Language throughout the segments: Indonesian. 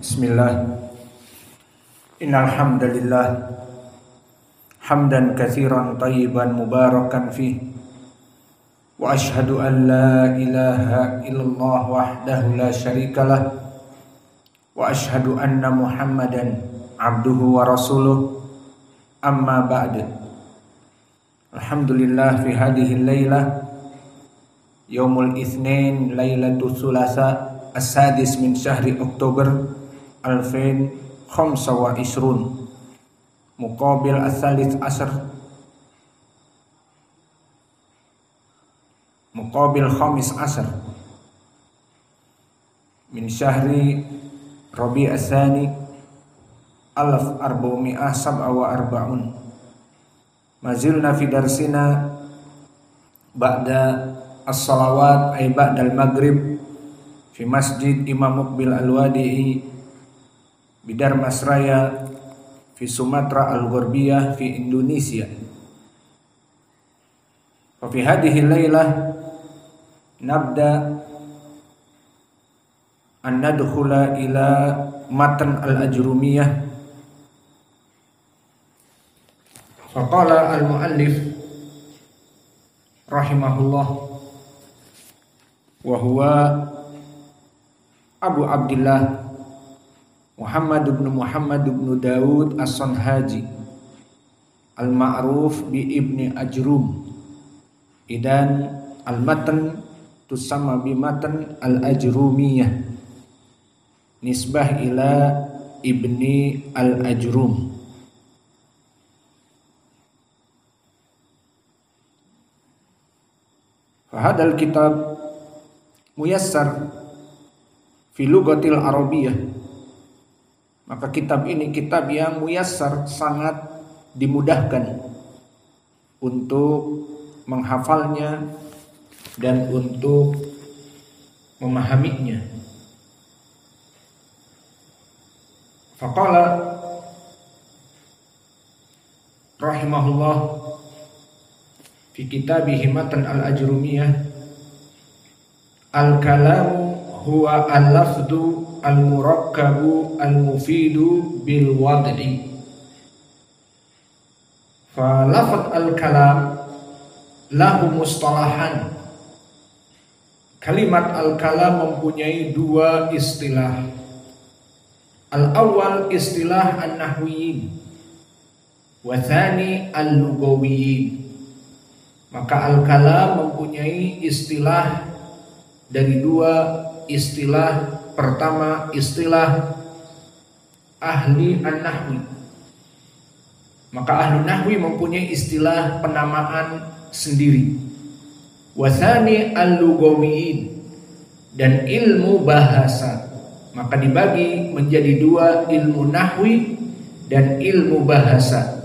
Bismillah. Innal hamdalillah hamdan katsiran thayyiban mubarakan fih wa asyhadu an la ilaha illallah wahdahu la syarikalah wa asyhadu anna Muhammadan abduhu wa rasuluh amma ba'd. Alhamdulillah fi hadhihi lailah yaumul itsnin lailatul tsulasa as-sadis min syahri Oktober 2025 muqabil as-salis asr muqabil khamis asr min syahri Rabi' as-sani 1447 mazilna fi darsina ba'da as-salawat ay ba'dal maghrib fi masjid Imam Muqbil Al-Wadi'i Bidar Masraya fi Sumatra Al-Gharbiyah fi Indonesia. Wa fi hadhihi lailah nabda an nadkhula ila matan al-ajrumiyah. Faqala al-muallif rahimahullah wa huwa Abu Abdillah Muhammad ibn Dawud As-Sanhaji al-ma'ruf bi Ibni Ajrum, idan al-matan tusamma bi matan al-ajrumiyah nisbah ila Ibni al-Ajrum. Fahadal kitab muyassar fi lugatil arabiyah. Maka kitab ini kitab yang muyassar, sangat dimudahkan untuk menghafalnya dan untuk memahaminya. Faqala rahimahullah fi kitabihi matan al-ajrumiyah al-kalamu huwa al-lafdu al-murakkabu al-mufidu bil wad'i. Fa lafaz al-kalam lahu mustalahan. Kalimat al-kalam mempunyai dua istilah. Al-awwal istilah an-nahwiyyin wa tsani al-lugawiyyin. Maka al-kalam mempunyai istilah dari dua istilah. Pertama, istilah ahli an-nahwi. Maka ahli nahwi mempunyai istilah penamaan sendiri. Wathani al-lugawiyyin, dan ilmu bahasa. Maka dibagi menjadi dua, ilmu nahwi dan ilmu bahasa.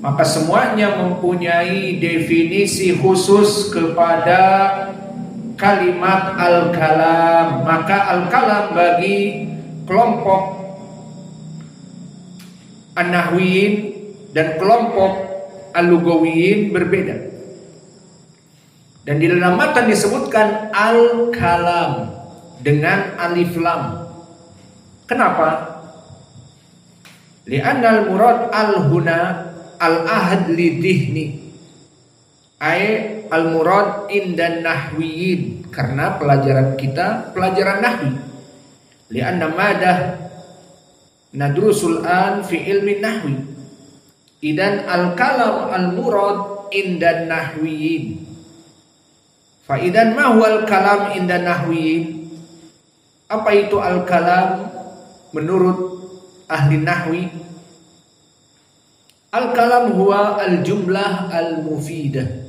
Maka semuanya mempunyai definisi khusus kepada kalimat al-kalam. Maka al-kalam bagi kelompok an-nahwiyin dan kelompok al-lugawiyyin berbeda. Dan di dalam matan disebutkan al-kalam dengan alif lam. Kenapa? Li'anna al-murad al-huna al-ahad lidihni ay al-murad indan nahwiyin, karena pelajaran kita pelajaran nahwi. Li'anna madah nadrusul an fi ilmi nahwi, idan al-kalam al-murad indan nahwiyin. Fa idan ma huwa al-kalam indan nahwiyin? Apa itu al-kalam menurut ahli nahwi? Al-kalam huwa al-jumlah al-mufidah.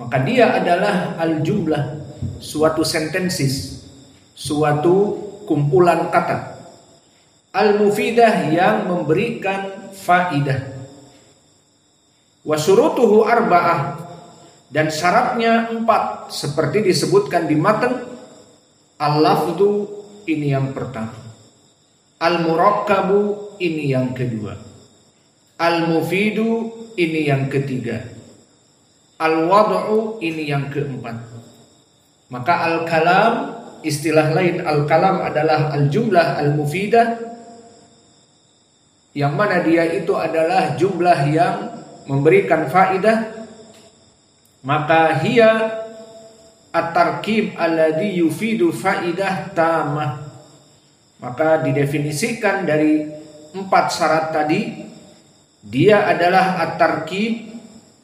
Maka dia adalah al-jumlah, suatu sentensis, suatu kumpulan kata. Al-mufidah, yang memberikan faidah. Wa syurutuhu arba'ah, dan syaratnya 4, seperti disebutkan di matan. Al-lafdu, ini yang pertama. Al-murakkabu, ini yang kedua. Al-mufidu, ini yang ketiga. Al-wad'u, ini yang keempat. Maka al-kalam istilah lain al-kalam adalah al-jumlah al-mufidah, yang mana dia itu adalah jumlah yang memberikan faidah. Maka hiya at-tarkib alladhi yufidu faidah tamah. Maka didefinisikan dari 4 syarat tadi, dia adalah at-tarkib,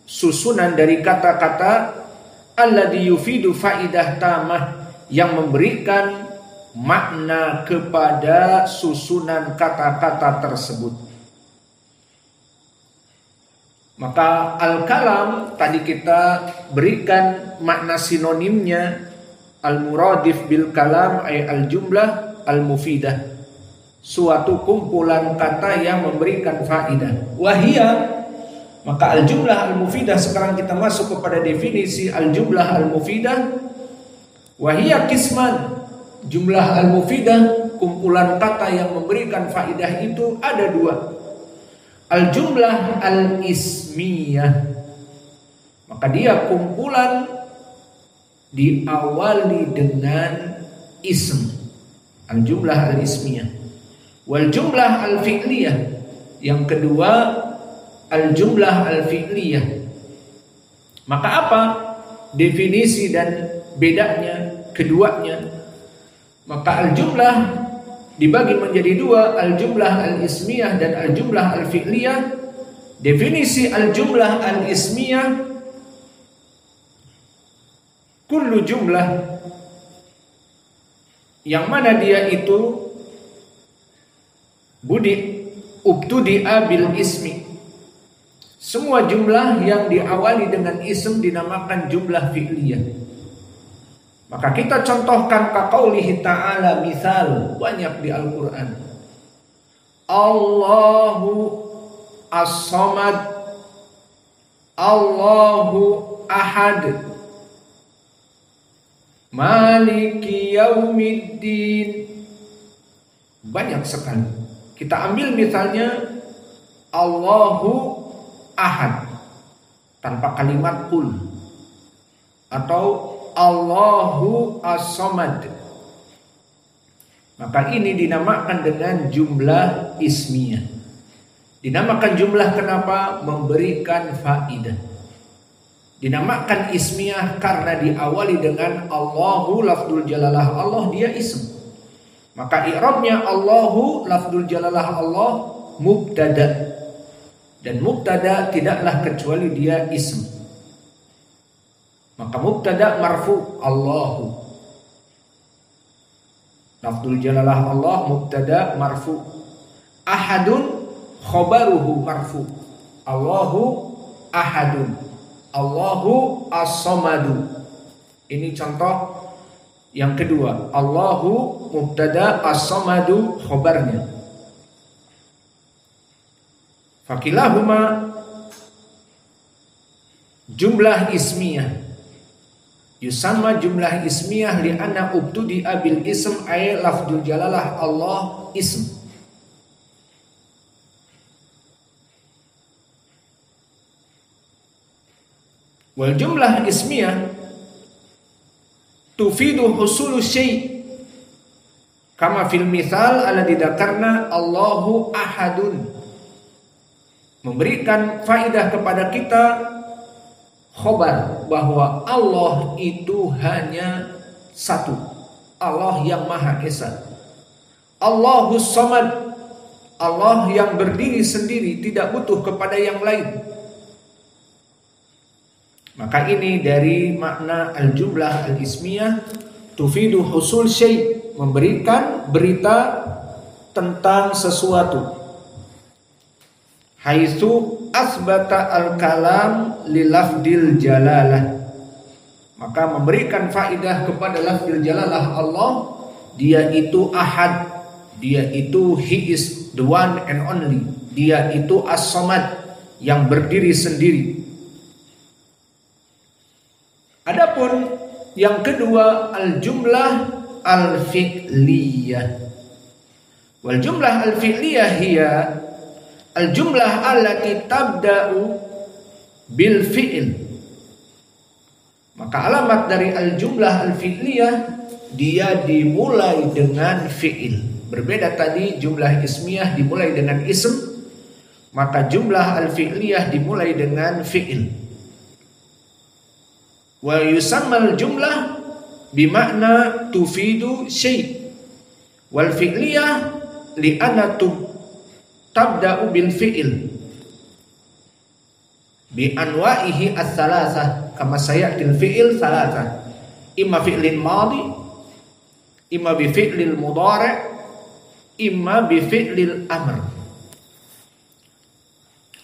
susunan dari kata-kata alladhi yufidu faidah tamah, yang memberikan makna kepada susunan kata-kata tersebut. Maka al-kalam tadi kita berikan makna sinonimnya, al-muradif bil kalam ay al-jumlah al-mufidah, suatu kumpulan kata yang memberikan faidah. Wahia, maka al-jumlah al-mufidah, sekarang kita masuk kepada definisi al-jumlah al-mufidah. Wahia kisman, jumlah al-mufidah, kumpulan kata yang memberikan faidah itu ada 2. Al-jumlah al-ismiyah, maka dia kumpulan diawali dengan ism, al-jumlah al-ismiyah. Wal jumlah al-fi'liyah, yang kedua al-jumlah al-fi'liyah. Maka apa definisi dan bedanya keduanya? Maka al-jumlah dibagi menjadi 2, al-jumlah al-ismiyah dan al-jumlah al-fi'liyah. Definisi al-jumlah al-ismiyah, kullu jumlah, yang mana dia itu ubtudi'a bil ismi, semua jumlah yang diawali dengan ism dinamakan jumlah fi'liyah. Maka kita contohkan kaqaulihi ta'ala, misal banyak di Al-Quran. Allahu as-samad, Allahu ahad, maliki yaumiddin. Banyak sekali. Kita ambil misalnya Allahu ahad tanpa kalimat kul, atau Allahu as-samad. Maka ini dinamakan dengan jumlah ismiyah. Dinamakan jumlah kenapa? Memberikan faidah. Dinamakan ismiyah karena diawali dengan Allahu, lafzul jalalah Allah, dia ism. Maka i'rabnya Allahu, lafzul jalalah Allah, mubtada. Dan mubtada tidaklah kecuali dia ism. Maka mubtada marfu Allahu, lafzul jalalah Allah, mubtada marfu. Ahadun khobaruhu marfu, Allahu ahadun, Allahu as-samadu. Ini contoh yang kedua, Allahu mubtada, as-samadu khobarnya. Fakilahuma jumlah ismiyah. Yusamma jumlah ismiyah li'anna ubtudi'a bil ism ay lafzul jalalah Allah ism. Wal jumlah ismiyah tufidu husulu syai' kama fil mithal alladhi dzakarna Allahu ahadun, memberikan faidah kepada kita khobar bahwa Allah itu hanya satu, Allah yang Maha Esa. Allahus Samad, Allah yang berdiri sendiri, tidak butuh kepada yang lain. Maka ini dari makna al-jumlah al-ismiyah, tufidu husul syai', memberikan berita tentang sesuatu. Haitsu asbata al-kalam li lafdil jalalah, maka memberikan faidah kepada lafdil jalalah Allah, dia itu ahad, dia itu he is the one and only, dia itu as-samad, yang berdiri sendiri. Adapun yang kedua, al-jumlah al-fi'liyah. Wal jumlah al-fi'liyah hiya al-jumlah allati tabda'u bil fi'il. Maka alamat dari al-jumlah al-fi'liyah dia dimulai dengan fi'il. Berbeda tadi jumlah ismiyah dimulai dengan ism, maka jumlah al-fi'liyah dimulai dengan fi'il. Wa yusammal jumlah bimakna tufidu syai'. Wal fi'liyah li'anna tabda'u bil fi'il bi anwa'ihi ats-tsalatsah kama sayatil fi'il tsalatsah, imma fi'lin madhi, imma bi fi'lil mudhari', imma bi fi'lil amr.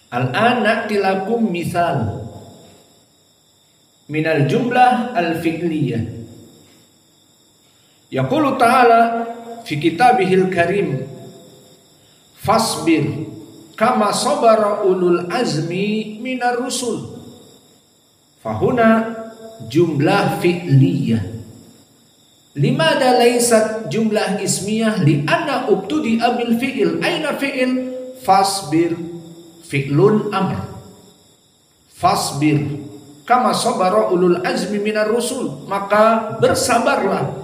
Al-an na'ti lakum misal minal jumlah al-fi'liyah. Yaqulu ta'ala fi kitabihil karim fasbir kama sabara ulul azmi minar rusul. Fahuna jumlah fi'liyah. Limada laysat jumlah ismiyah? Li'anna ubtudi'a bil fi'il. Aina fi'il? Fasbir fi'lun amr. Fasbir kama sabara ulul azmi minar rusul. Maka bersabarlah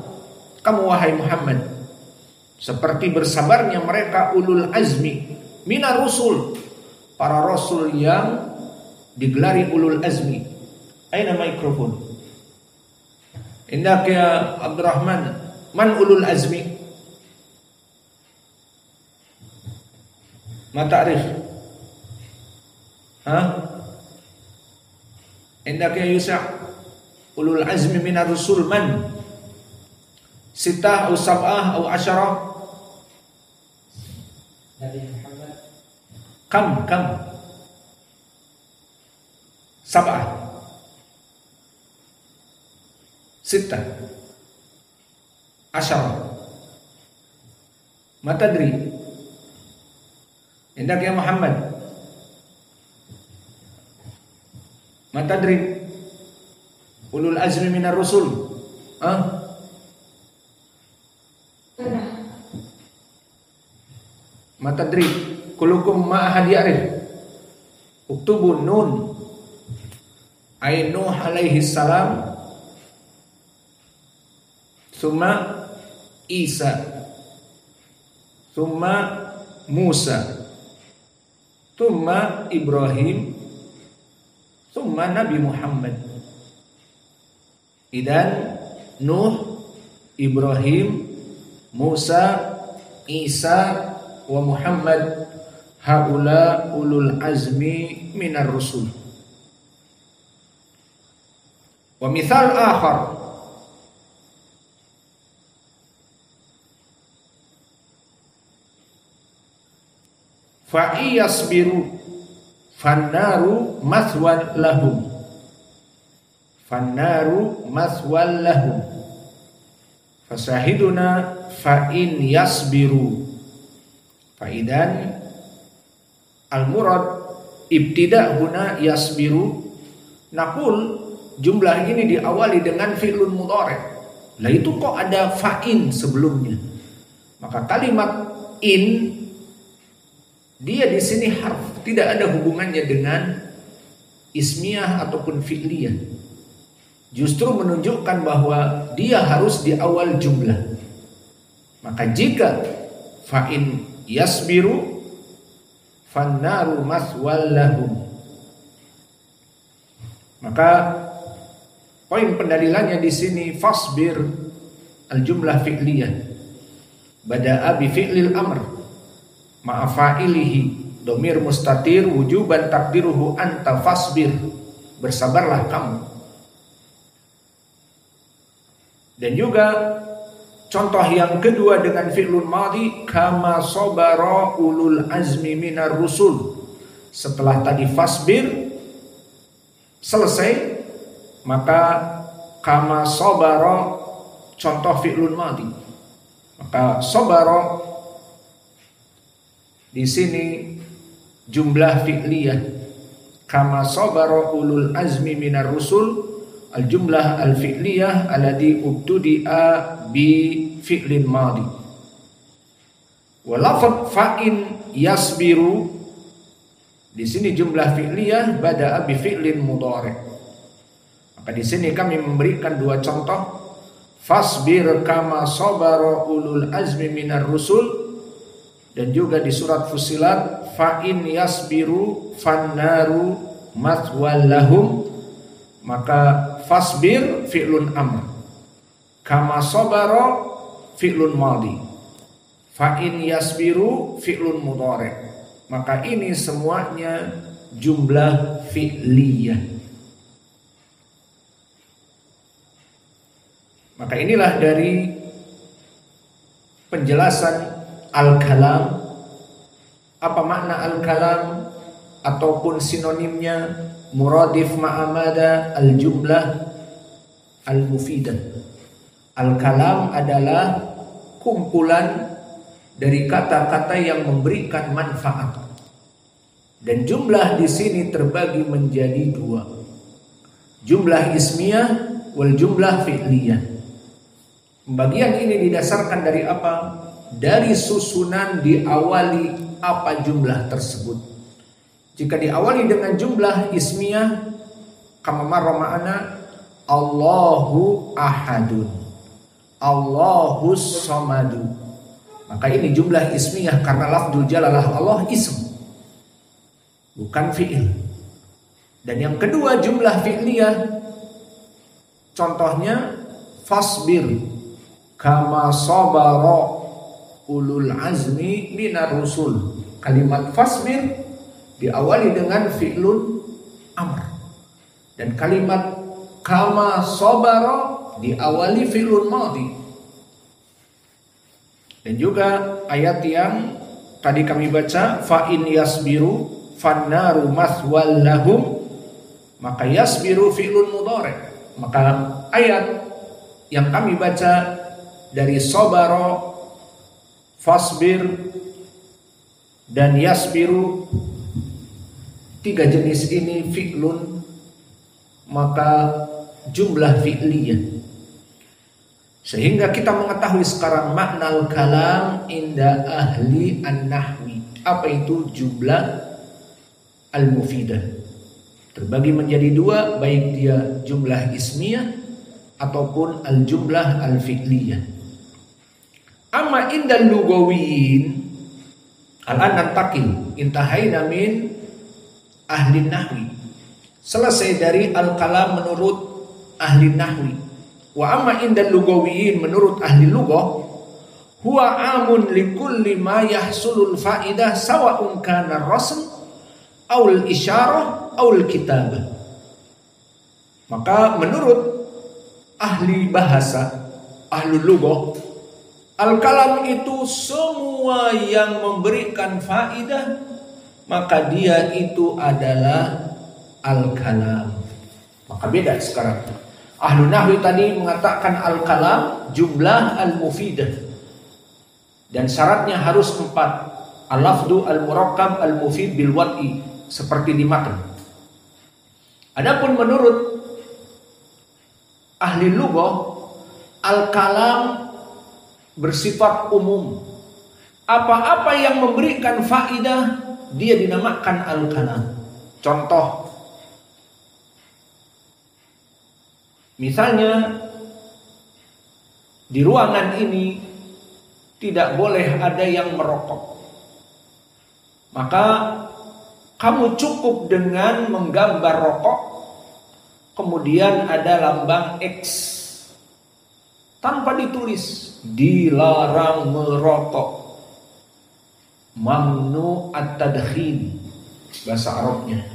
kamu wahai Muhammad seperti bersabarnya mereka ulul azmi minar rusul, para rasul yang digelari ulul azmi. Aina mikrofon? Indak ya Abdurrahman, man ulul azmi? Ma ta'rif? Indak ya Yusuf, ulul azmi minar rusul man? Sitah atau sab'ah atau asyarah? Nabi Muhammad. Kam sab'ah, sitah, asyarah. Ma tadri? Indak ya Muhammad, ma tadri ulul azmi minar rusul? Ma tadri kullukum ma ahad ya'rif? Uktubu nun ay Nuh alaihi salam, thumma Isa, thumma Musa, thumma Ibrahim, thumma Nabi Muhammad. Idan Nuh, Ibrahim, Musa, Isa wa Muhammad haula ulul azmi minar rusul. Wa mithal akhar fa iyasbiru fannaru mathwan lahum, fannaru mathwan lahum, fasahiduna fa in yasbiru. Faidan al-murad ibtida' huna yasbiru. Naqul jumlah ini diawali dengan fi'lun mudhari'. Lah itu kok ada fa'in sebelumnya? Maka kalimat in dia di sini harf, tidak ada hubungannya dengan ismiyah ataupun fi'liyah. Justru menunjukkan bahwa dia harus di awal jumlah. Maka jika fa'in yasbiru fannaru maswal lahum, maka poin pendalilannya di sini fasbir al-jumlah fi'liyah bada'a bi fi'lil amr ma'a fa'ilihi domir mustatir wujuban takdiruhu anta fasbir, bersabarlah kamu. Dan juga contoh yang kedua dengan fi'lun madhi kama sabara ulul azmi minar rusul. Setelah tadi fasbir selesai, maka kama sabara contoh fi'lun madhi. Maka sabara di sini jumlah fi'liyah kama sabara ulul azmi minar rusul, al jumlah al fi'liyah alladhi ubtudi'a bi fi'lin madhi. Wa lafadz fa'in yasbiru di sini jumlah fi'liyah bada'a bi fi'lin mudhari'. Maka di sini kami memberikan dua contoh. fasbir kama sabara ulul azmi minar rusul. Dan juga di surat Fussilat, fa in yasbiru fannaru mathwal lahum. Maka fasbir fi'lun amr, kama sabara fi'lun madhi, fa in yasbiru fi'lun mudhari'. Maka ini semuanya jumlah fi'liyah. Maka inilah dari penjelasan al-kalam. Apa makna al-kalam ataupun sinonimnya, muradif ma'amada al-jumlah al-mufidah. Al-kalam adalah kumpulan dari kata-kata yang memberikan manfaat. Dan jumlah di sini terbagi menjadi dua. Jumlah ismiyah wal jumlah fi'liyah. Pembagian ini didasarkan dari apa? Dari susunan diawali apa jumlah tersebut. Jika diawali dengan jumlah ismiyah, kama marra ma'ana Allahu ahadun, Allahus samadu, maka ini jumlah ismiyah karena lafdzul jalalah Allah ism, bukan fi'il. Dan yang kedua jumlah fi'liyah, contohnya fasbir kama sabara ulul azmi minar rusul. Kalimat fasbir diawali dengan fi'lun amr, dan kalimat kama sabara diawali fi'lun madhi. Dan juga ayat yang tadi kami baca, fa in yasbiru fannaru mathwal lahum, maka yasbiru fi'lun mudhari'. Maka ayat yang kami baca dari sabara, fasbir dan yasbiru, tiga jenis ini fi'lun, maka jumlah fi'liyah. Sehingga kita mengetahui sekarang makna al-kalam inda ahli an-nahwi. Apa itu jumlah al-mufidah? Terbagi menjadi dua, baik dia jumlah ismiyah ataupun al-jumlah al-fi'liyah. Amma inda lugawiyin, al-an nantakil intahaina min ahli nahwi. Selesai dari al-kalam menurut ahli nahwi. Wa amma indal lugawiyin, menurut ahli lugah, huwa amun likulli ma yahsulul faidah sawa'un kana rasm aul isyarah aul kitabah. Maka menurut ahli bahasa, ahli lugah, al-kalam itu semua yang memberikan faidah, maka dia itu adalah al-kalam. Maka beda sekarang. Ahlu nahwi tadi mengatakan al-kalam jumlah al-mufidah, dan syaratnya harus 4. Al-lafdu al-murakkab al-mufid bil wad'i, seperti di matan. Adapun menurut ahli lugah, al-kalam bersifat umum. Apa-apa yang memberikan faidah dia dinamakan al-kalam. Contoh, misalnya di ruangan ini tidak boleh ada yang merokok. Maka kamu cukup dengan menggambar rokok, kemudian ada lambang X tanpa ditulis, dilarang merokok, mamnu at-tadkhin bahasa Arabnya.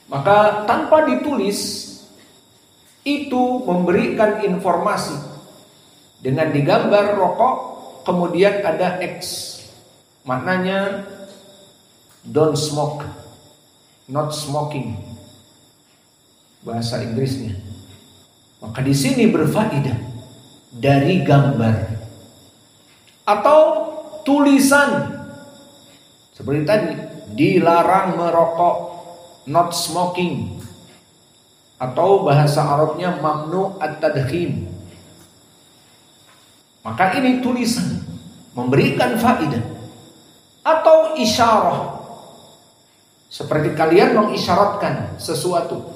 Maka tanpa ditulis itu memberikan informasi dengan digambar rokok, kemudian ada X, maknanya don't smoke, not smoking bahasa Inggrisnya. Maka di sini berfaedah dari gambar atau tulisan seperti tadi, dilarang merokok, not smoking, atau bahasa Arabnya mamnu at-tadkhin. Maka ini tulisan memberikan faedah. Atau isyarah, seperti kalian mengisyaratkan sesuatu.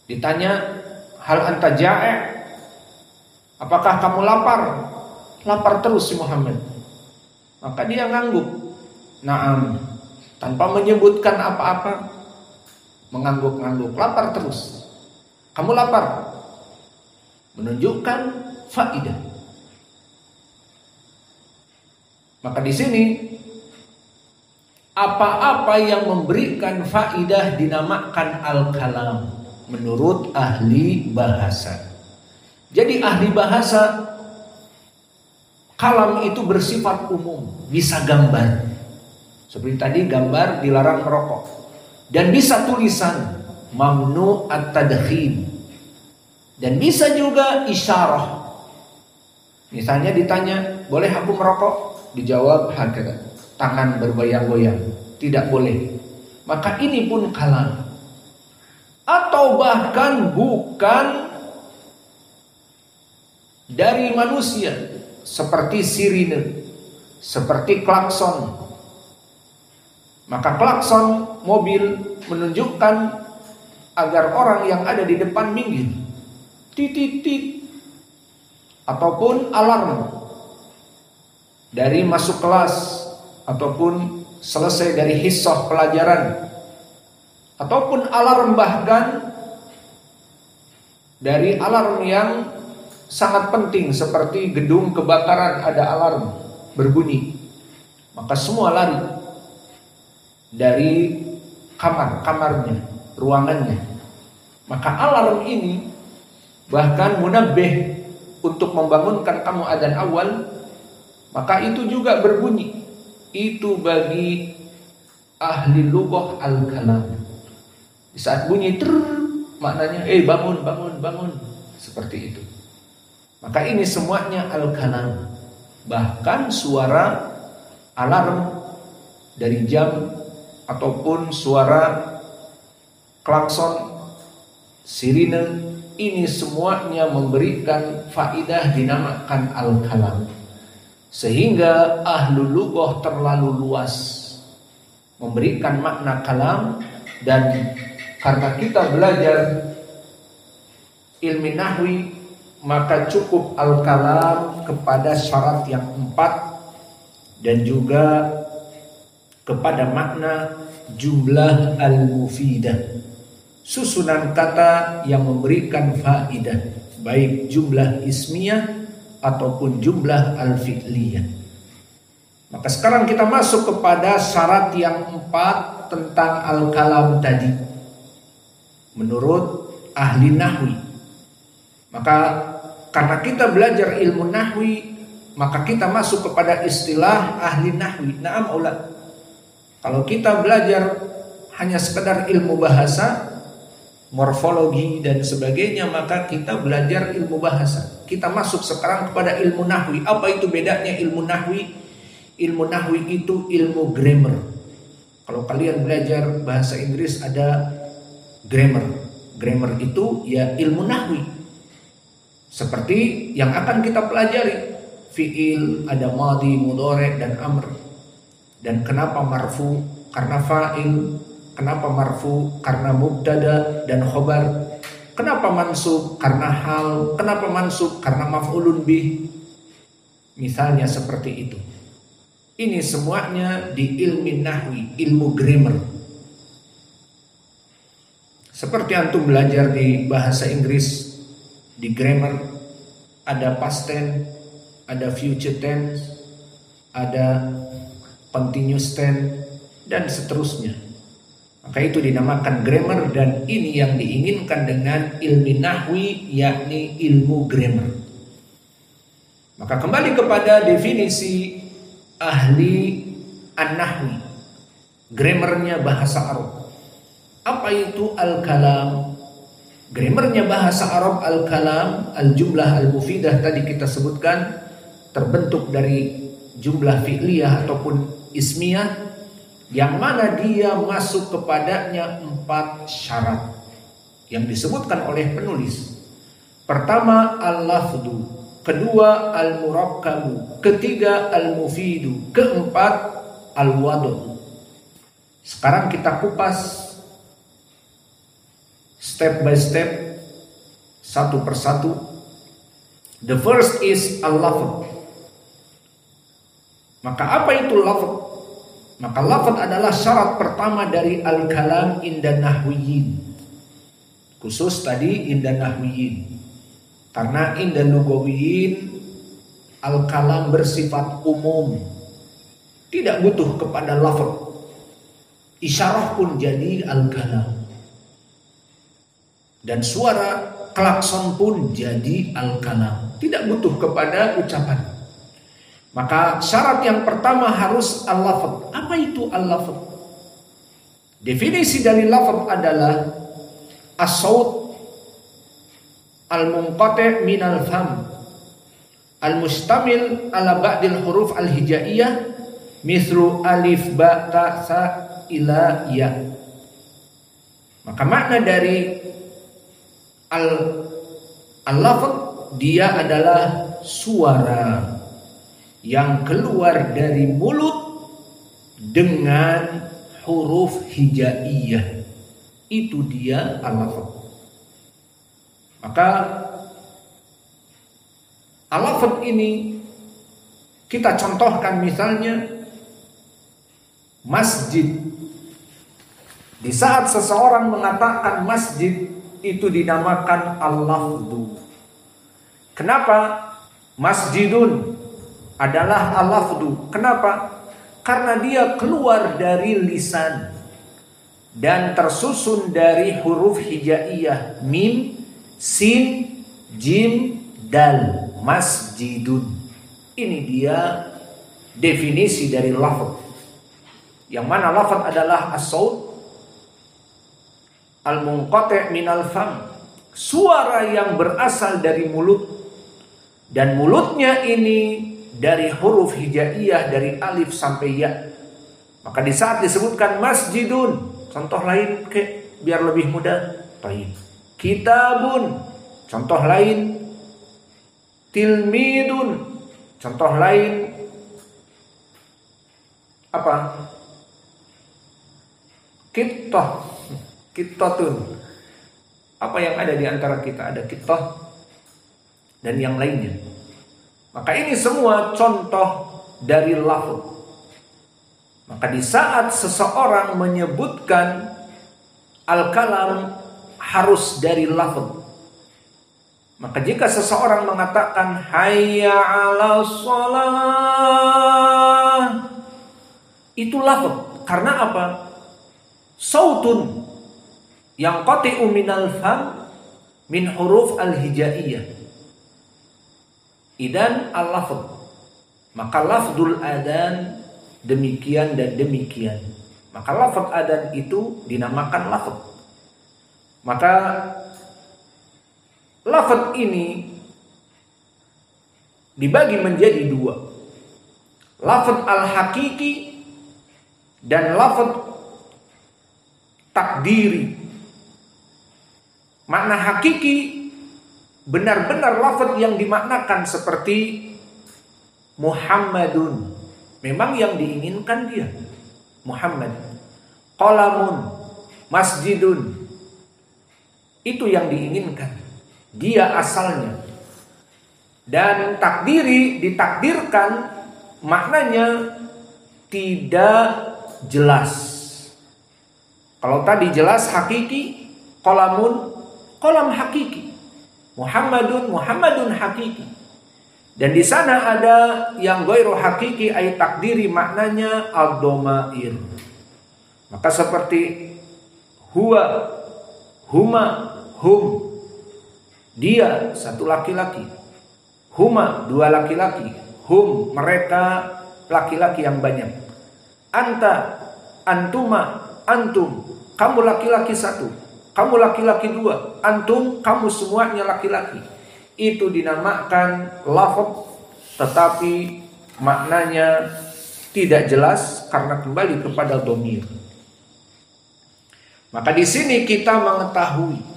Ditanya hal anta ja'i', Apakah kamu lapar? Lapar terus si Muhammad. Maka dia ngangguk. Naam. Tanpa menyebutkan apa-apa. Mengangguk-ngangguk. Lapar terus. Kamu lapar? Menunjukkan faidah. Maka di sini apa-apa yang memberikan faidah dinamakan al-kalam menurut ahli bahasa. Jadi ahli bahasa, kalam itu bersifat umum, bisa gambar. Seperti tadi gambar dilarang merokok. Dan bisa tulisan mamnu at-tadkhil. Dan bisa juga isyarah. Misalnya ditanya, boleh aku merokok? Dijawab hakada, tangan bergoyang-goyang, tidak boleh. Maka ini pun kalam. Atau bahkan bukan dari manusia, seperti sirine, seperti klakson. Maka klakson mobil menunjukkan agar orang yang ada di depan minggir. Titit. Ataupun alarm dari masuk kelas ataupun selesai dari hissah pelajaran, ataupun alarm bahkan dari alarm yang sangat penting seperti gedung kebakaran ada alarm berbunyi, maka semua lari dari kamarnya, ruangannya. Maka alarm ini bahkan munabbih untuk membangunkan kamu adzan awal, maka itu juga berbunyi. Itu bagi ahli lughah al-kalam. Di saat bunyi maknanya bangun. Seperti itu. Maka ini semuanya al-kalam. Bahkan suara alarm dari jam ataupun suara klakson, sirine, ini semuanya memberikan faidah dinamakan al-kalam. Sehingga ahlul lughah terlalu luas memberikan makna kalam. Dan karena kita belajar ilmu nahwi, maka cukup al-kalam kepada syarat yang 4 dan juga kepada makna jumlah al-mufidah, susunan kata yang memberikan faidah, baik jumlah ismiyah ataupun jumlah al-fi'liyah. Maka sekarang kita masuk kepada syarat yang 4 tentang al-kalam tadi menurut ahli nahwi. Maka karena kita belajar ilmu nahwi, maka kita masuk kepada istilah ahli nahwi. Naam aula. Kalau kita belajar hanya sekedar ilmu bahasa, morfologi dan sebagainya, maka kita belajar ilmu bahasa. Kita masuk sekarang kepada ilmu nahwi. Apa itu bedanya ilmu nahwi? Ilmu nahwi itu ilmu grammar. Kalau kalian belajar bahasa Inggris ada grammar. Grammar itu ya ilmu nahwi. Seperti yang akan kita pelajari. Fi'il, ada madhi, mudhari dan amr. Dan kenapa marfu? Karena fa'il. Kenapa marfu? Karena mubtada dan khobar. Kenapa mansub? Karena hal. Kenapa mansub? Karena maf'ulun bih. Misalnya seperti itu. Ini semuanya di ilmu nahwi, ilmu grammar. Seperti antum belajar di bahasa Inggris, di grammar ada past tense, ada future tense, ada continuous tense dan seterusnya. Maka itu dinamakan grammar, dan ini yang diinginkan dengan ilmu nahwi, yakni ilmu grammar. Maka kembali kepada definisi ahli an-nahwi, grammarnya bahasa Arab. Apa itu al-kalam? Grammarnya bahasa Arab al-kalam, al-jumlah al-mufidah tadi kita sebutkan terbentuk dari jumlah fi'liyah ataupun ismiyah, yang mana dia masuk kepadanya 4 syarat yang disebutkan oleh penulis. Pertama al-lafdu, kedua al-murakkabu, ketiga al-mufidu, keempat al-wadu. Sekarang kita kupas step by step, satu persatu. The first is al-lafz. Maka apa itu lafz? Maka lafz adalah syarat pertama dari al-kalam inda nahwiyin. Khusus tadi inda nahwiyin. Karena inda lugawiyin al-kalam bersifat umum. Tidak butuh kepada lafz. Isyarah pun jadi al-kalam. Dan suara klakson pun jadi al-kalam. Tidak butuh kepada ucapan. Maka syarat yang pertama harus al-lafz. Apa itu al-lafz? Definisi dari lafz adalah as-saut al-munqati' minal fam al-mustamil ala ba'dil huruf al-hijaiyah misru alif ba ta sa ila ya. Maka makna dari al-lafz dia adalah suara yang keluar dari mulut dengan huruf hijaiyah. Itu dia al-lafz. Maka al-lafz ini kita contohkan misalnya masjid. Di saat seseorang mengatakan masjid, itu dinamakan al-lafzu. Kenapa? Masjidun adalah al-lafzu. Kenapa? Karena dia keluar dari lisan dan tersusun dari huruf hijaiyah, mim, sin, jim, dal. Masjidun. Ini dia definisi dari lafz. Yang mana lafz adalah as-saut al-munqati' minal fam, suara yang berasal dari mulut, dan mulutnya ini dari huruf hijaiyah dari alif sampai ya. Maka di saat disebutkan masjidun, contoh lain biar lebih mudah. Baik. Kitabun, contoh lain. Tilmidun, contoh lain apa? Kittatun. Apa yang ada di antara kita? Ada kittah dan yang lainnya. Maka ini semua contoh dari lafz. Maka di saat seseorang menyebutkan al-kalam harus dari lafz. Maka jika seseorang mengatakan hayya 'alas shalah, itu lafz. Karena apa? Sautun yang qati'u minal fam min huruf al-hijaiyah. Idan al-lafz. Maka lafzul adan demikian dan demikian. Maka lafz adan itu dinamakan lafz. Maka lafz ini dibagi menjadi dua. Lafz al-hakiki dan lafz takdiri. Makna hakiki benar-benar lafaz yang dimaknakan seperti Muhammadun. Memang yang diinginkan dia Muhammad. Qalamun, masjidun. Itu yang diinginkan. Dia asalnya. Dan takdiri ditakdirkan maknanya tidak jelas. Kalau tadi jelas hakiki, qalamun, qalam hakiki. Muhammadun hakiki. Dan di sana ada yang ghairu hakiki, ay takdiri maknanya ad-dhamair. Maka seperti huwa, huma, hum. Dia satu laki-laki. Huma dua laki-laki. Hum mereka laki-laki yang banyak. Anta, antuma, antum. Kamu laki-laki satu. Kamu laki-laki dua. Antum, kamu semuanya laki-laki. Itu dinamakan lafaz, tetapi maknanya tidak jelas karena kembali kepada dhamir. Maka di sini kita mengetahui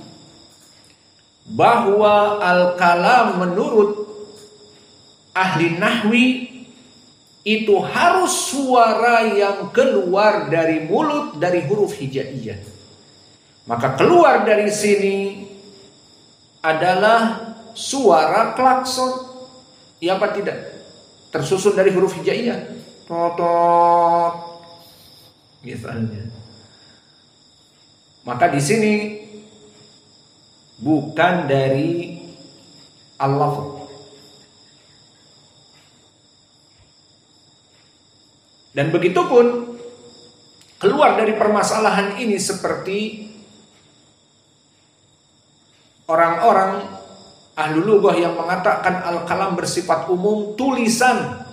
bahwa al-kalam menurut ahli nahwi itu harus suara yang keluar dari mulut dari huruf hijaiyah. Maka keluar dari sini adalah suara klakson. Iya apa tidak? Tersusun dari huruf hijaiyah. Totot. Misalnya. Maka di sini bukan dari al-lafz. Dan begitu pun keluar dari permasalahan ini seperti orang-orang ahlu lughah yang mengatakan al-kalam bersifat umum, tulisan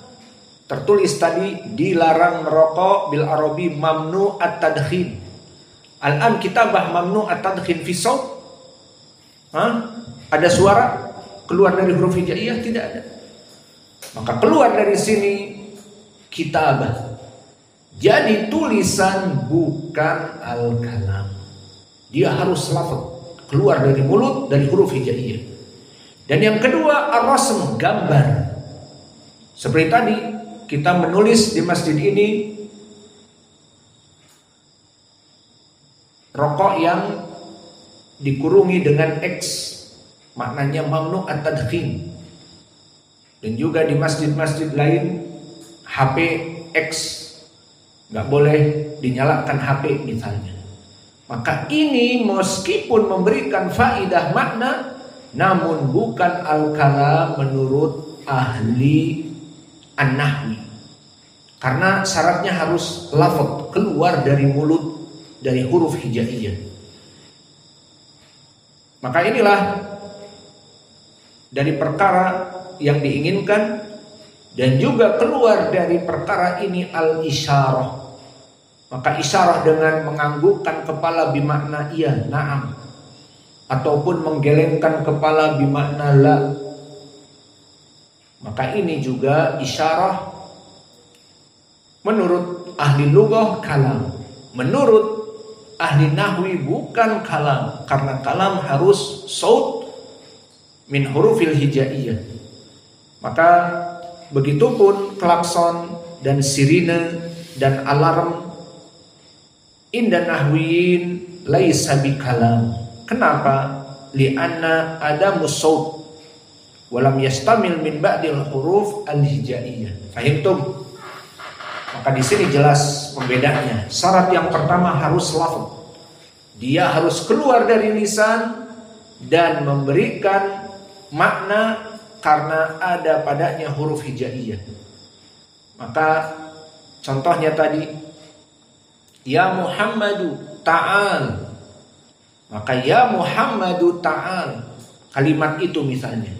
tertulis tadi dilarang merokok bil arabi mamnu at-tadkhin. Al-an kitabah mamnu at-tadkhin fi saut. Ada suara keluar dari huruf hijaiyah? Tidak ada. Maka keluar dari sini kitabah. Jadi tulisan bukan al-kalam. Dia harus lafaz, keluar dari mulut, dari huruf hijaiyah. Dan yang kedua ar-rasm, gambar. Seperti tadi kita menulis di masjid ini rokok yang dikurungi dengan X, maknanya mamnu at-tadkhin. Dan juga di masjid-masjid lain HP X, nggak boleh dinyalakan HP misalnya. Maka ini meskipun memberikan faidah makna, namun bukan al-kalam menurut ahli an-nahwi. Karena syaratnya harus lafaz, keluar dari mulut, dari huruf hijaiyah. Maka inilah dari perkara yang diinginkan, dan juga keluar dari perkara ini al-isyarah. Maka isyarah dengan menganggukkan kepala bimakna iya, na'am, ataupun menggelengkan kepala bimakna la. Maka ini juga isyarah menurut ahli lughah kalam. Menurut ahli nahwi bukan kalam, karena kalam harus saut min hurufil hijaiyah. Maka begitupun klakson dan sirine dan alarm inda nahwiyin laisa bikalam. Kenapa? Li'anna adamus saut walam yastamil min ba'dil huruf al-hijaiyah. Fahimtum? Maka di sini jelas pembedanya. Syarat yang pertama harus lafaz. Dia harus keluar dari lisan dan memberikan makna karena ada padanya huruf hijaiyah. Maka contohnya tadi, ya Muhammadu ta'al. Maka ya Muhammadu ta'al, kalimat itu misalnya.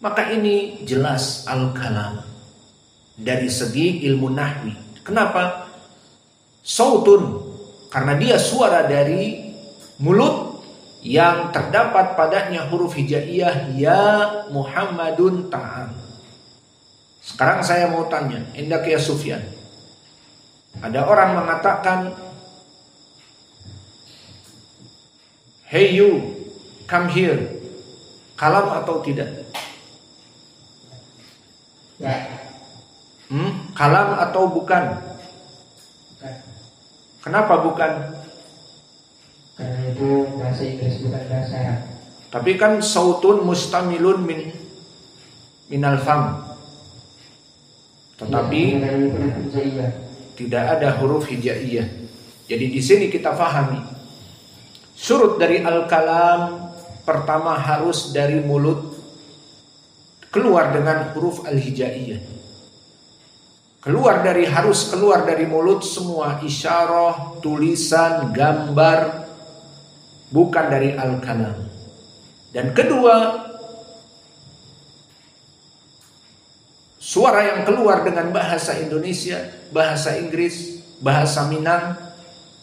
Maka ini jelas al-kalam dari segi ilmu nahwi. Kenapa? Sautun, karena dia suara dari mulut yang terdapat padanya huruf hijaiyah ya Muhammadun ta'al. Sekarang saya mau tanya, indak ya Sufyan. Ada orang mengatakan, hey you, come here. Kalam atau tidak? Ya. Kalam atau bukan? Bukan. Kenapa bukan? Karena itu bahasa Inggris, bukan bahasa Arab. Tapi kan sautun mustamilun minal fam. Tetapi tidak ada huruf hijaiyah. Jadi di sini kita fahami surut dari al-kalam pertama harus dari mulut, keluar dengan huruf al-hijaiyah. Harus keluar dari mulut semua isyarah, tulisan, gambar, bukan dari al-kalam. Dan kedua, suara yang keluar dengan bahasa Indonesia, bahasa Inggris, bahasa Minang,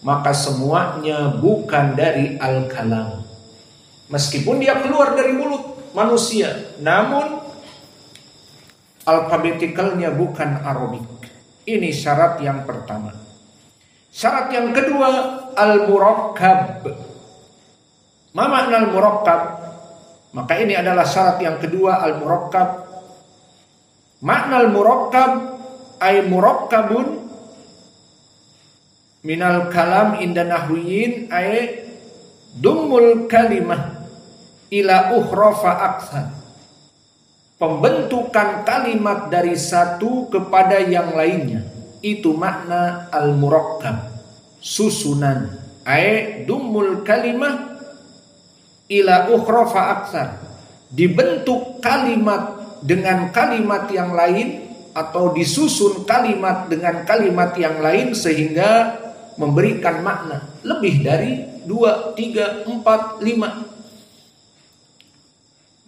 maka semuanya bukan dari al-kalam. Meskipun dia keluar dari mulut manusia, namun alfabetikalnya bukan Arabik. Ini syarat yang pertama. Syarat yang kedua, al-murakkab. Ma makna al-murakkab? Maka ini adalah syarat yang kedua, al-murakkab. Makna al-murakkab ay murakkabun minal kalam inda nahwiyin ay dummul kalimah ila ukhra fa akthar. pembentukan kalimat dari satu kepada yang lainnya. Itu makna al-murakkab, susunan. Ai dummul kalimah ila ukhra fa aktsar. Dibentuk kalimat dengan kalimat yang lain atau disusun kalimat dengan kalimat yang lain sehingga memberikan makna lebih dari 2, 3, 4, 5.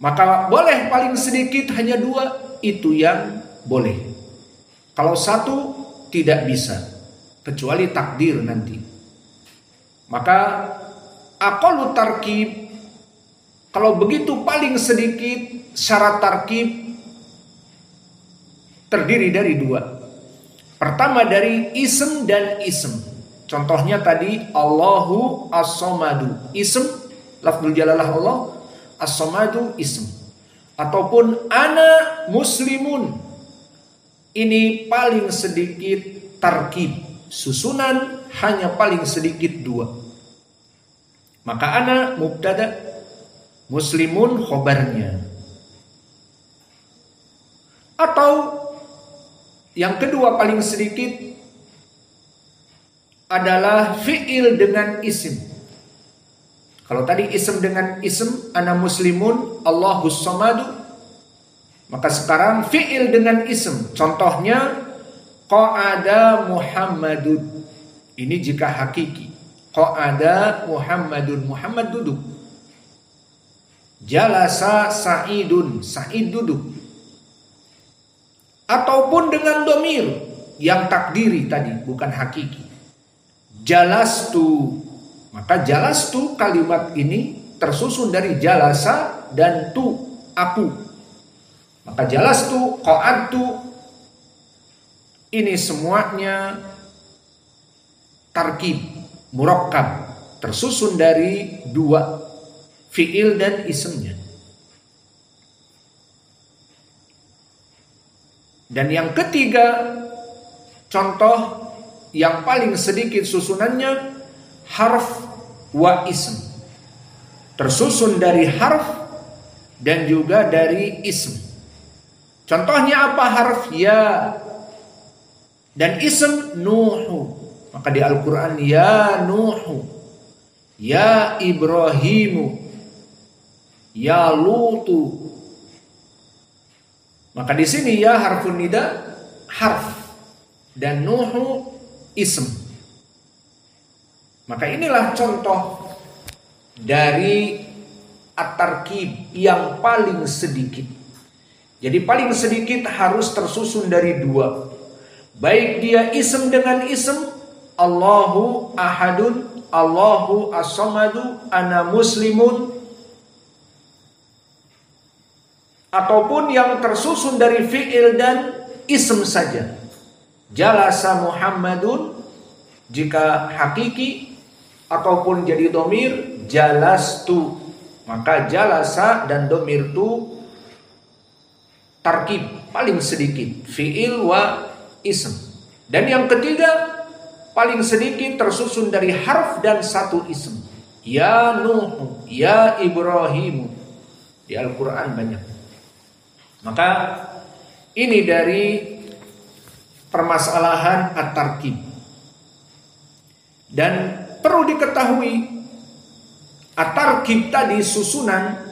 Maka boleh paling sedikit hanya 2, itu yang boleh. Kalau 1 tidak bisa, kecuali takdir nanti. Maka aqallu tarkib, kalau begitu paling sedikit syarat tarkib terdiri dari 2. Pertama dari ism dan ism. Contohnya tadi Allahu as-samadu, ism, lafzul jalalah Allah, as-samadu ism. Ataupun ana muslimun, ini paling sedikit tarkib, susunan hanya paling sedikit 2. Maka ana mubtada, muslimun khobarnya. Atau yang kedua paling sedikit adalah fi'il dengan isim. Kalau tadi isim dengan isim, ana muslimun, Allahus samadu, maka sekarang fi'il dengan isim. Contohnya qa'ada Muhammadun. Ini jika hakiki. Qa'ada Muhammadun, Muhammad duduk. Jalasa Sa'idun, Sa'id duduk. Ataupun dengan domir yang takdiri tadi, bukan hakiki. Jalastu, maka jalastu kalimat ini tersusun dari jalasa dan tu, aku. Maka jalastu, qa'adtu, ini semuanya tarkib, murakkab, tersusun dari 2, fi'il dan isimnya. Dan yang ketiga, contoh yang paling sedikit susunannya harf wa ism. Tersusun dari harf dan juga dari ism. Contohnya apa harf? Ya. Dan ism Nuhu. Maka di Al-Quran ya Nuhu, ya Ibrahimu, ya Lutu. Maka di sini ya harfun nida harf dan Nuhu ism. Maka inilah contoh dari at-tarkib yang paling sedikit. Jadi paling sedikit harus tersusun dari 2. Baik dia ism dengan ism, Allahu ahadun, Allahu as-samadu, ana muslimun, ataupun yang tersusun dari fi'il dan ism saja. Jalasa Muhammadun jika hakiki, ataupun jadi domir jalastu. Maka jalasa dan domir tu tarkib paling sedikit, fi'il wa ism. Dan yang ketiga paling sedikit tersusun dari harf dan 1 ism. Ya Nuh, ya Ibrahim. Di Al-Quran banyak. Maka ini dari permasalahan at-tarkib. Dan perlu diketahui, at-tarkib tadi susunan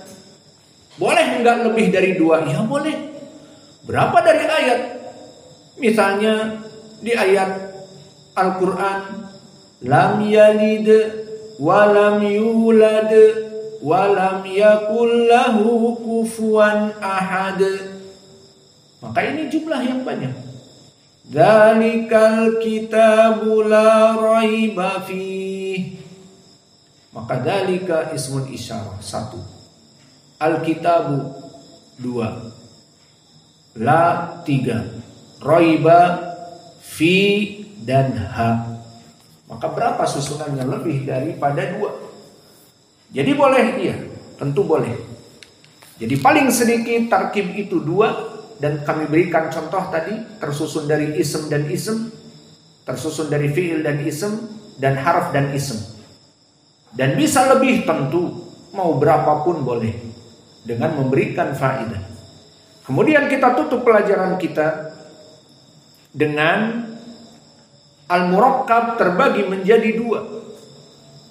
boleh enggak lebih dari 2? Ya boleh. Berapa dari ayat? Misalnya di ayat Al-Quran, lam yalid walam yulad walam yakul lahu kufuwan ahad. Maka ini jumlah yang banyak. Dzalikal kitabu la raiba fih. Maka dzalika ismun isyarah 1. Al-kitabu 2. La 3. Raiba fi dan ha. Maka berapa susunannya? Lebih daripada 2. Jadi boleh, iya, tentu boleh. Jadi paling sedikit tarkib itu 2. Dan kami berikan contoh tadi, tersusun dari ism dan ism, tersusun dari fi'il dan ism, dan harf dan ism. Dan bisa lebih tentu, mau berapapun boleh, dengan memberikan faedah. Kemudian kita tutup pelajaran kita dengan al-murakkab terbagi menjadi dua.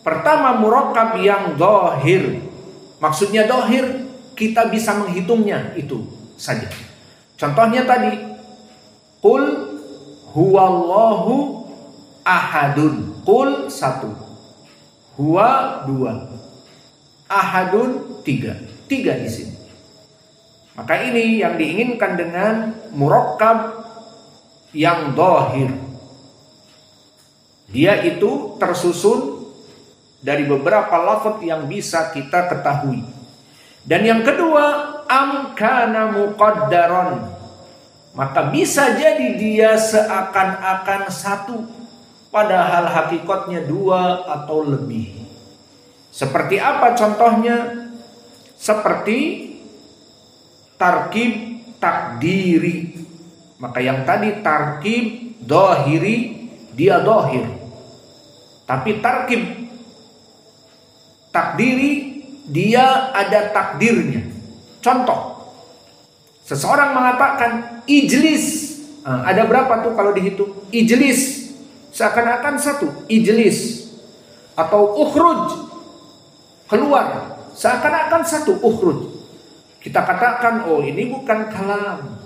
Pertama, murakkab yang dhahir. Maksudnya dhahir, kita bisa menghitungnya, itu saja. Contohnya tadi, qul huwallahu ahadun. Qul 1, huwa 2, ahadun 3. 3 di sini. Maka ini yang diinginkan dengan murakkab yang dhahir. Dia itu tersusun dari beberapa lafaz yang bisa kita ketahui. Dan yang kedua, amkana muqaddaron. Maka bisa jadi dia seakan-akan satu, padahal hakikatnya 2 atau lebih. Seperti apa contohnya? Seperti tarkib takdiri. Maka yang tadi tarkib dhahiri, dia dhahir. Tapi tarkib takdiri, dia ada takdirnya. Contoh, seseorang mengatakan ijlis. Ada berapa tuh kalau dihitung? Ijlis, seakan-akan satu, ijlis. Atau ukhruj, keluar, seakan-akan satu, ukhruj. Kita katakan, oh ini bukan kalam,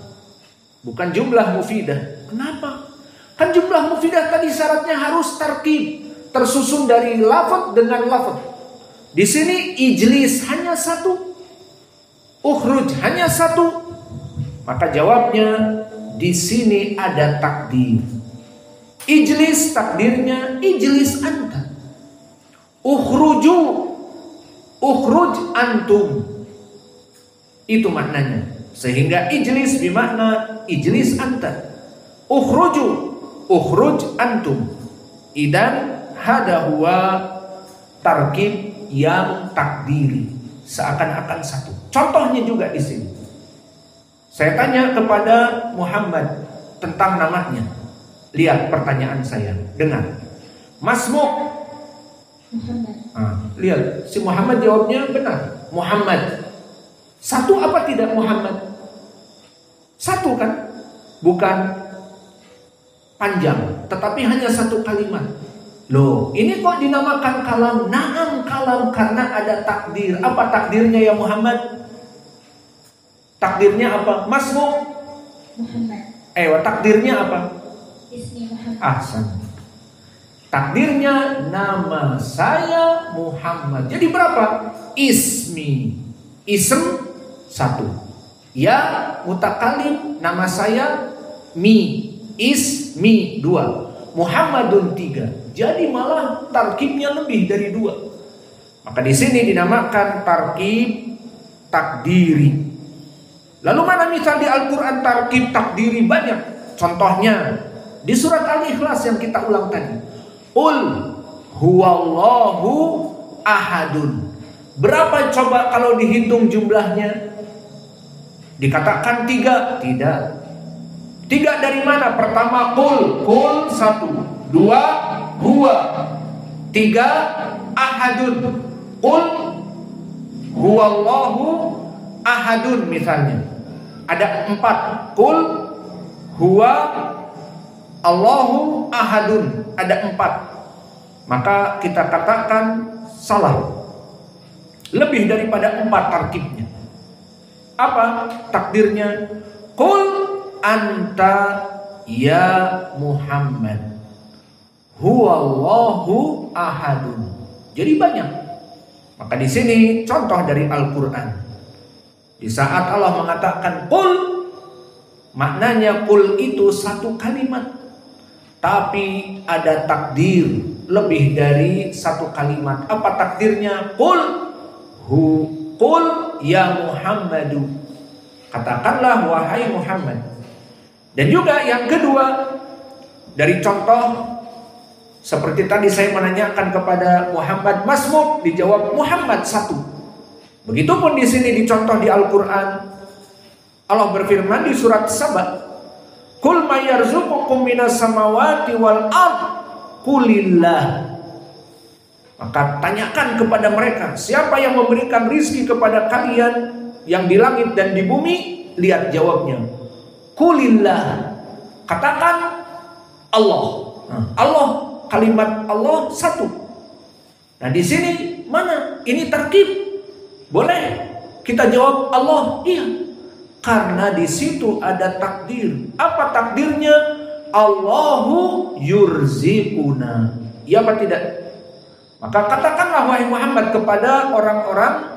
bukan jumlah mufidah. Kenapa? Kan jumlah mufidah tadi syaratnya harus tarkib, tersusun dari lafaz dengan lafaz. Di sini ijlis hanya satu, ukhruj hanya satu. Maka jawabnya di sini ada takdir. Ijlis takdirnya ijlis anta. Ukhruju, ukhruj antum. Itu maknanya. Sehingga ijlis bermakna ijlis anta. Ukhruju, ukhruj antum. Idan hada huwa tarkib yang takdiri, seakan-akan satu. Contohnya juga di sini. Saya tanya kepada Muhammad tentang namanya. Lihat pertanyaan saya, dengar. Masmuk Muhammad. Lihat, si Muhammad jawabnya benar. Muhammad. Satu apa tidak Muhammad? Satu kan? Bukan panjang, tetapi hanya satu kalimat. Loh, ini kok dinamakan kalam? Naam kalam, karena ada takdir. Apa takdirnya ya Muhammad? Takdirnya apa? Masmuk Muhammad. Takdirnya apa? Ismi Muhammad. Ahsan. Takdirnya nama saya Muhammad. Jadi berapa? Ismi. Ism 1. Ya mutakalim, nama saya mi. Ismi 2. Muhammadun 3. Jadi malah tarkibnya lebih dari 2. Maka di sini dinamakan tarkib takdiri. Lalu mana misal di Al-Quran tarkib takdiri banyak. Contohnya di surat Al-Ikhlas yang kita ulang tadi. Qul huwallahu ahadun. Berapa coba kalau dihitung jumlahnya? Dikatakan 3? Tidak. 3 dari mana? Pertama qul 1, 2 huwa, 3 ahadun. Qul huwallahu ahadun misalnya. Ada 4. Qul huwa Allahu ahadun. Ada 4. Maka kita katakan salah. Lebih daripada 4 tarkibnya. Apa takdirnya? Qul anta ya Muhammad huwallahu ahadun. Jadi banyak. Maka di sini contoh dari Al-Qur'an. Di saat Allah mengatakan qul, maknanya qul itu satu kalimat. Tapi ada takdir lebih dari satu kalimat. Apa takdirnya? Qul ya Muhammadu. Katakanlah wahai Muhammad. Dan juga yang kedua, dari contoh seperti tadi saya menanyakan kepada Muhammad Masmuk, dijawab Muhammad 1. Begitupun di sini dicontoh di Al-Qur'an. Allah berfirman di surat Saba, "Qul may yarzuqukum minas samawati wal ard qulillah." Maka tanyakan kepada mereka, siapa yang memberikan rizki kepada kalian yang di langit dan di bumi? lihat jawabnya. Kulillah, katakan Allah. Allah, kalimat Allah satu. Nah di sini mana? Ini tarkib. Boleh kita jawab Allah? Iya. Karena di situ ada takdir. Apa takdirnya? Allahu yurzikuna. Iya apa tidak? Maka katakanlah wahai Muhammad kepada orang-orang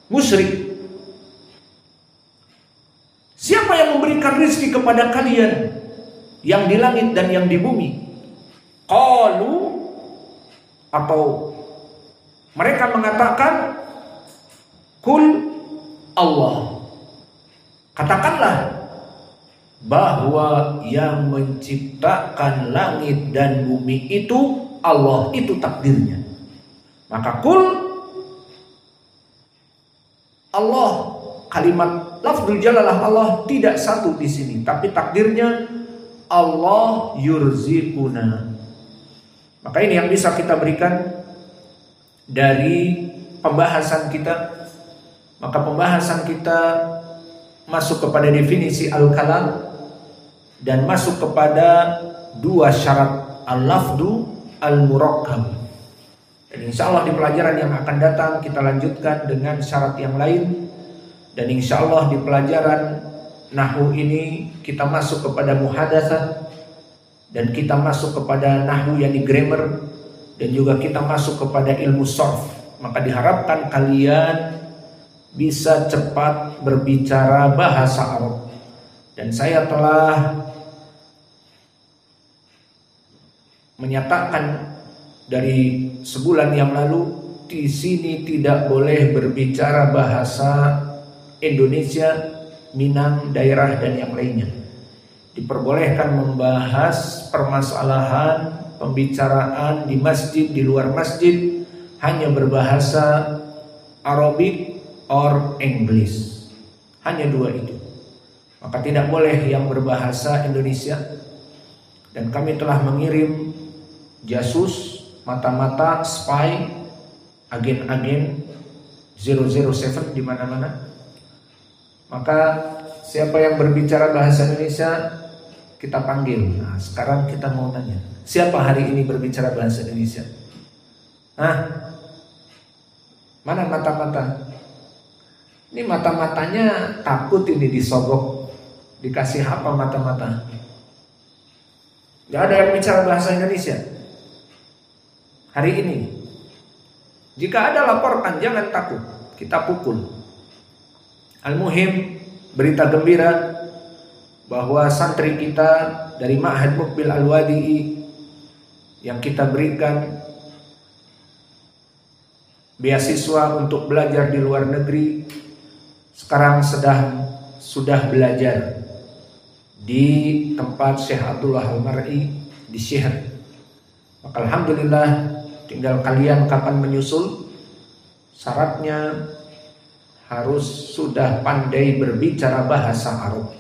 musyrik, siapa yang memberikan rezeki kepada kalian, yang di langit dan yang di bumi? Qalu, atau mereka mengatakan, kul Allah. Katakanlah bahwa yang menciptakan langit dan bumi itu Allah, itu takdirnya. Maka kul Allah, kalimat lafzul jalalah Allah tidak satu di sini, tapi takdirnya Allah yurzikuna. Maka ini yang bisa kita berikan dari pembahasan kita. Maka pembahasan kita masuk kepada definisi al-kalam dan masuk kepada dua syarat, al-lafdu al-murakkab. Dan insya Allah di pelajaran yang akan datang kita lanjutkan dengan syarat yang lain. Dan insya Allah di pelajaran nahwu ini kita masuk kepada muhadatsah, dan kita masuk kepada nahwu yakni grammar, dan juga kita masuk kepada ilmu sharf. Maka diharapkan kalian bisa cepat berbicara bahasa Arab. Dan saya telah menyatakan dari sebulan yang lalu, di sini tidak boleh berbicara bahasa Indonesia, Minang, daerah dan yang lainnya. Diperbolehkan membahas permasalahan pembicaraan di masjid, di luar masjid, hanya berbahasa Arabic or English. Hanya dua itu. Maka tidak boleh yang berbahasa Indonesia. Dan kami telah mengirim jasus, mata-mata, spy, agen-agen 007 di mana-mana. Maka siapa yang berbicara bahasa Indonesia kita panggil. Nah, sekarang kita mau tanya, siapa hari ini berbicara bahasa Indonesia? Mana mata-mata? Ini mata-matanya takut ini disogok. Dikasih apa mata-mata? Gak ada yang bicara bahasa Indonesia hari ini. Jika ada laporkan, jangan takut, kita pukul. Al-muhim, berita gembira bahwa santri kita dari Ma'had Muqbil Al-Wadi'i yang kita berikan beasiswa untuk belajar di luar negeri, sekarang sudah belajar di tempat Syekh Abdullah Al-Mar'i di Syihr. Maka alhamdulillah, tinggal kalian kapan menyusul. Syaratnya harus sudah pandai berbicara bahasa Arab.